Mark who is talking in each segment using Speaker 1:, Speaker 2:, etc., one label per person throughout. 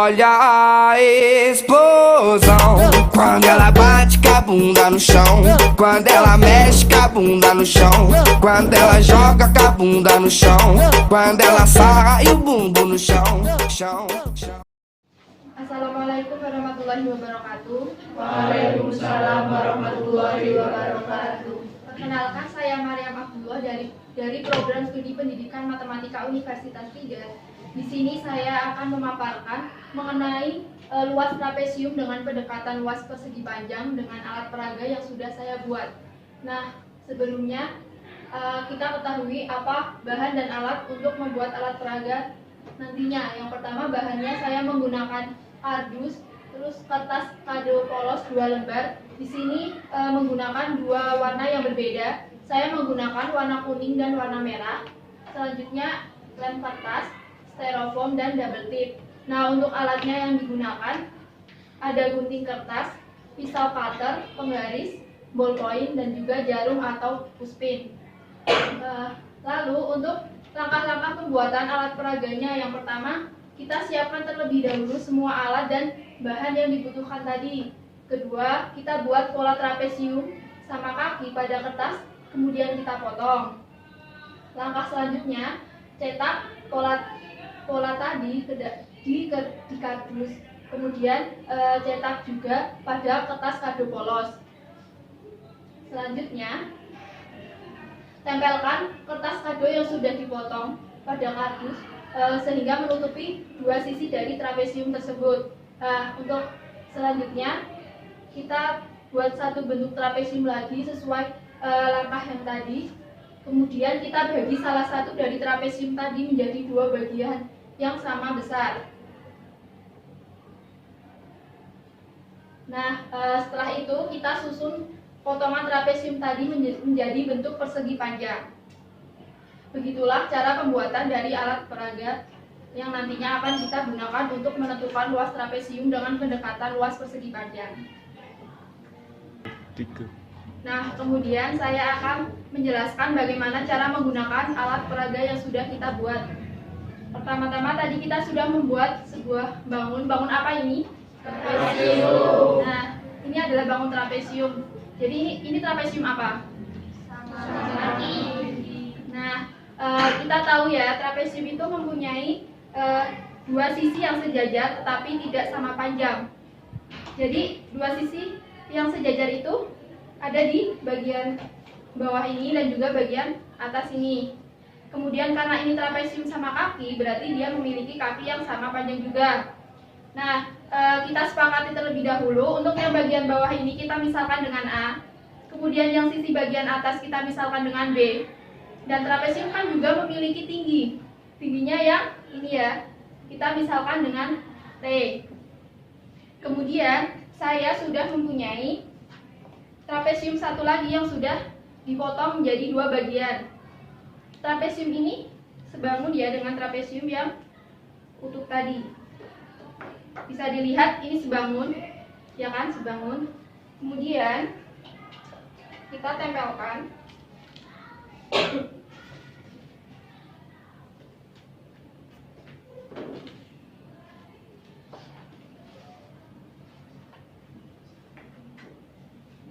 Speaker 1: olha a explosão. Quando ela bate com a bunda no chão, quando ela mexe com a bunda no chão, quando ela joga com a bunda no chão, quando ela sarra e o bumbum no chão, chão, chão.
Speaker 2: Assalamualaikum warahmatullahi wabarakatuh.
Speaker 3: Waalaikumsalam warahmatullahi wabarakatuh.
Speaker 2: Perkenalkan, saya Maryam Abdullah dari Program Studi Pendidikan Matematika Universitas 3. Di sini saya akan memaparkan mengenai luas trapesium dengan pendekatan luas persegi panjang dengan alat peraga yang sudah saya buat. Nah, sebelumnya kita ketahui apa bahan dan alat untuk membuat alat peraga nantinya. Yang pertama, bahannya saya menggunakan kardus, terus kertas kado polos 2 lembar. Di sini menggunakan 2 warna yang berbeda. Saya menggunakan warna kuning dan warna merah. Selanjutnya lem kertas, styrofoam dan double tip. Nah, untuk alatnya yang digunakan ada gunting kertas, pisau cutter, penggaris, ballpoint dan juga jarum atau pushpin. Lalu untuk langkah-langkah pembuatan alat peraganya, yang pertama kita siapkan terlebih dahulu semua alat dan bahan yang dibutuhkan tadi. Kedua, kita buat pola trapesium sama kaki pada kertas, kemudian kita potong. Langkah selanjutnya, cetak pola tadi di kardus, kemudian cetak juga pada kertas kado polos. Selanjutnya, tempelkan kertas kado yang sudah dipotong pada kardus sehingga menutupi 2 sisi dari trapesium tersebut. Untuk selanjutnya kita buat satu bentuk trapesium lagi sesuai langkah yang tadi. Kemudian kita bagi salah satu dari trapesium tadi menjadi 2 bagian yang sama besar. Nah, setelah itu kita susun potongan trapesium tadi menjadi bentuk persegi panjang. Begitulah cara pembuatan dari alat peraga yang nantinya akan kita gunakan untuk menentukan luas trapesium dengan pendekatan luas persegi panjang. Nah, kemudian saya akan menjelaskan bagaimana cara menggunakan alat peraga yang sudah kita buat. Pertama-tama tadi kita sudah membuat sebuah bangun. Bangun apa ini? Trapesium. Nah, ini adalah bangun trapesium. Jadi ini trapesium apa? Kaki. Nah, kita tahu ya, trapesium itu mempunyai 2 sisi yang sejajar tetapi tidak sama panjang. Jadi 2 sisi yang sejajar itu ada di bagian bawah ini dan juga bagian atas ini. Kemudian karena ini trapesium sama kaki, berarti dia memiliki kaki yang sama panjang juga. Nah, kita sepakati terlebih dahulu untuk yang bagian bawah ini kita misalkan dengan A. Kemudian yang sisi bagian atas kita misalkan dengan B. Dan trapesium kan juga memiliki tinggi. Tingginya yang ini ya, kita misalkan dengan T. Kemudian saya sudah mempunyai trapesium satu lagi yang sudah dipotong menjadi 2 bagian. Trapesium ini sebangun ya dengan trapesium yang utuh tadi. Bisa dilihat ini sebangun, ya kan, sebangun. Kemudian kita tempelkan.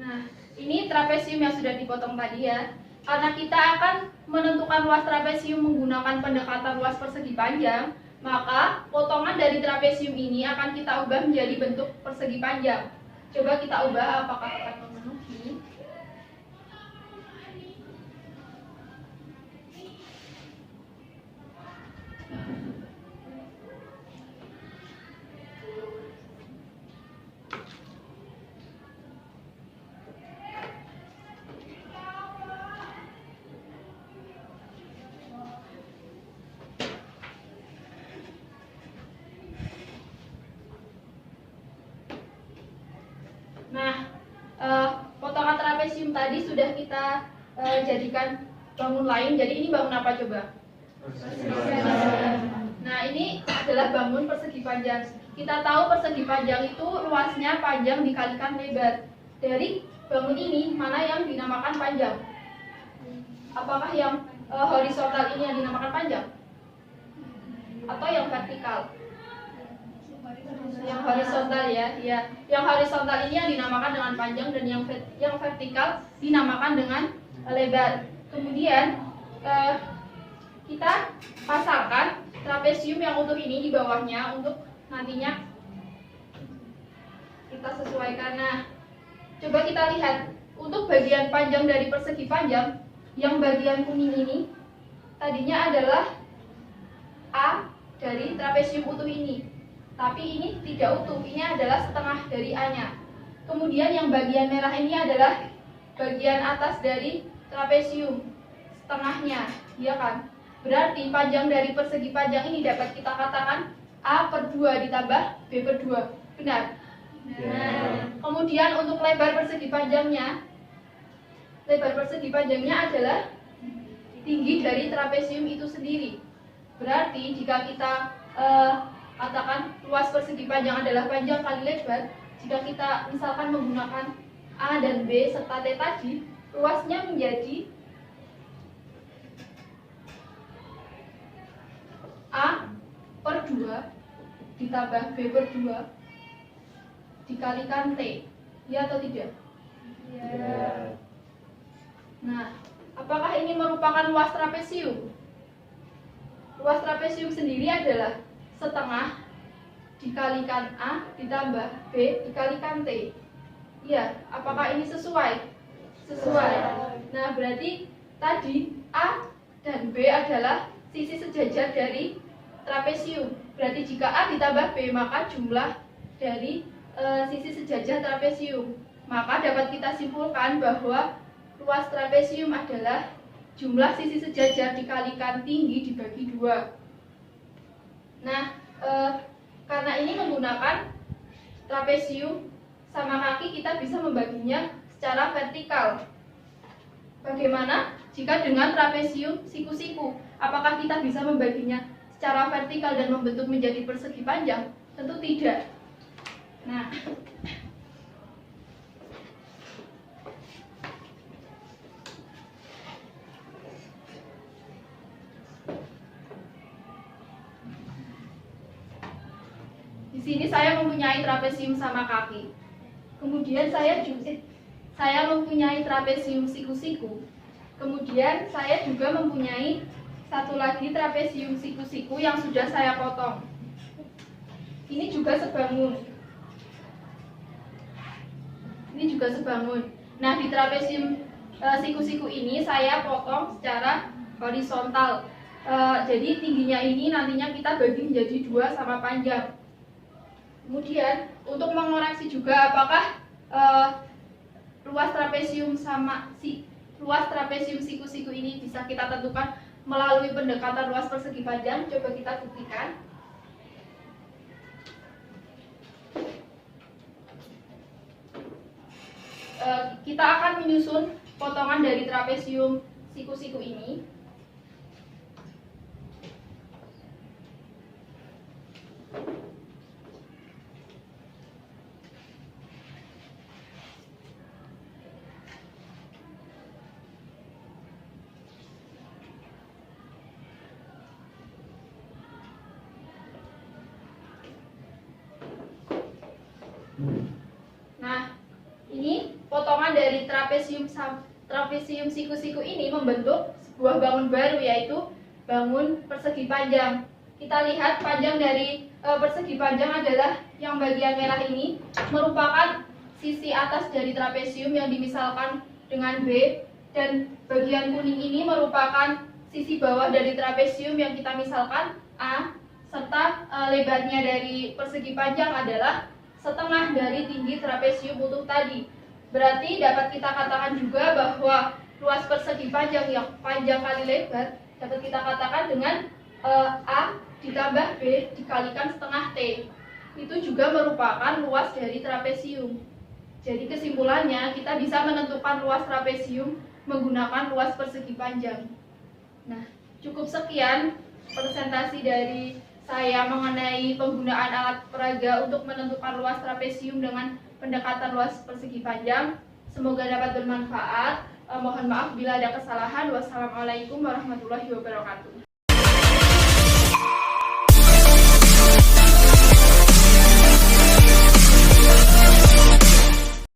Speaker 2: Nah, ini trapesium yang sudah dipotong tadi ya. Karena kita akan menentukan luas trapesium menggunakan pendekatan luas persegi panjang, maka potongan dari trapesium ini akan kita ubah menjadi bentuk persegi panjang. Coba kita ubah apakah akan memenuhi. Nah, potongan trapesium tadi sudah kita jadikan bangun lain. Jadi ini bangun apa coba? Nah, ini adalah bangun persegi panjang. Kita tahu persegi panjang itu luasnya panjang dikalikan lebar. Dari bangun ini mana yang dinamakan panjang? Apakah yang horizontal ini yang dinamakan panjang? Atau yang vertikal? saya, ya. Yang horizontal ini yang dinamakan dengan panjang dan yang vertikal dinamakan dengan lebar. Kemudian kita pasangkan trapesium yang utuh ini di bawahnya untuk nantinya kita sesuaikan. Nah, coba kita lihat untuk bagian panjang dari persegi panjang, yang bagian kuning ini tadinya adalah A dari trapesium utuh ini, tapi ini tidak utuh, ini adalah setengah dari A-nya. Kemudian yang bagian merah ini adalah bagian atas dari trapesium, setengahnya, ya kan? Berarti panjang dari persegi panjang ini dapat kita katakan A/2 ditambah B/2, benar? Nah, kemudian untuk lebar persegi panjangnya adalah tinggi dari trapesium itu sendiri. Berarti jika kita katakan luas persegi panjang adalah panjang kali lebar, jika kita misalkan menggunakan A dan B serta T tadi, luasnya menjadi A/2 ditambah B/2 dikalikan T, ya atau tidak?
Speaker 3: Ya.
Speaker 2: Nah, apakah ini merupakan luas trapesium? Luas trapesium sendiri adalah setengah dikalikan A ditambah B dikalikan T. Ya, apakah ini sesuai? Sesuai. Nah, berarti tadi A dan B adalah sisi sejajar dari trapesium. Berarti jika A ditambah B, maka jumlah dari sisi sejajar trapesium. Maka dapat kita simpulkan bahwa luas trapesium adalah jumlah sisi sejajar dikalikan tinggi dibagi 2. Nah, karena ini menggunakan trapesium sama kaki, kita bisa membaginya secara vertikal. Bagaimana jika dengan trapesium siku-siku? Apakah kita bisa membaginya secara vertikal dan membentuk menjadi persegi panjang? Tentu tidak. Nah, di sini saya mempunyai trapesium sama kaki. Kemudian saya mempunyai trapesium siku-siku. Kemudian saya juga mempunyai satu lagi trapesium siku-siku yang sudah saya potong. Ini juga sebangun. Nah, di trapesium siku-siku ini saya potong secara horizontal. Jadi tingginya ini nantinya kita bagi menjadi 2 sama panjang. Kemudian untuk mengoreksi juga apakah luas trapesium siku-siku ini bisa kita tentukan melalui pendekatan luas persegi panjang. Coba kita buktikan. Kita akan menyusun potongan dari trapesium siku-siku ini. Nah, ini potongan dari trapesium siku-siku ini membentuk sebuah bangun baru, yaitu bangun persegi panjang. Kita lihat panjang dari persegi panjang adalah yang bagian merah ini, merupakan sisi atas dari trapesium yang dimisalkan dengan B, dan bagian kuning ini merupakan sisi bawah dari trapesium yang kita misalkan A, serta lebarnya dari persegi panjang adalah setengah dari tinggi trapesium utuh tadi. Berarti dapat kita katakan juga bahwa luas persegi panjang yang panjang kali lebar dapat kita katakan dengan A ditambah B dikalikan setengah T. Itu juga merupakan luas dari trapesium. Jadi kesimpulannya kita bisa menentukan luas trapesium menggunakan luas persegi panjang. Nah, cukup sekian presentasi dari saya mengenai penggunaan alat peraga untuk menentukan luas trapesium dengan pendekatan luas persegi panjang. Semoga dapat bermanfaat. Mohon maaf bila ada kesalahan. Wassalamualaikum warahmatullahi wabarakatuh.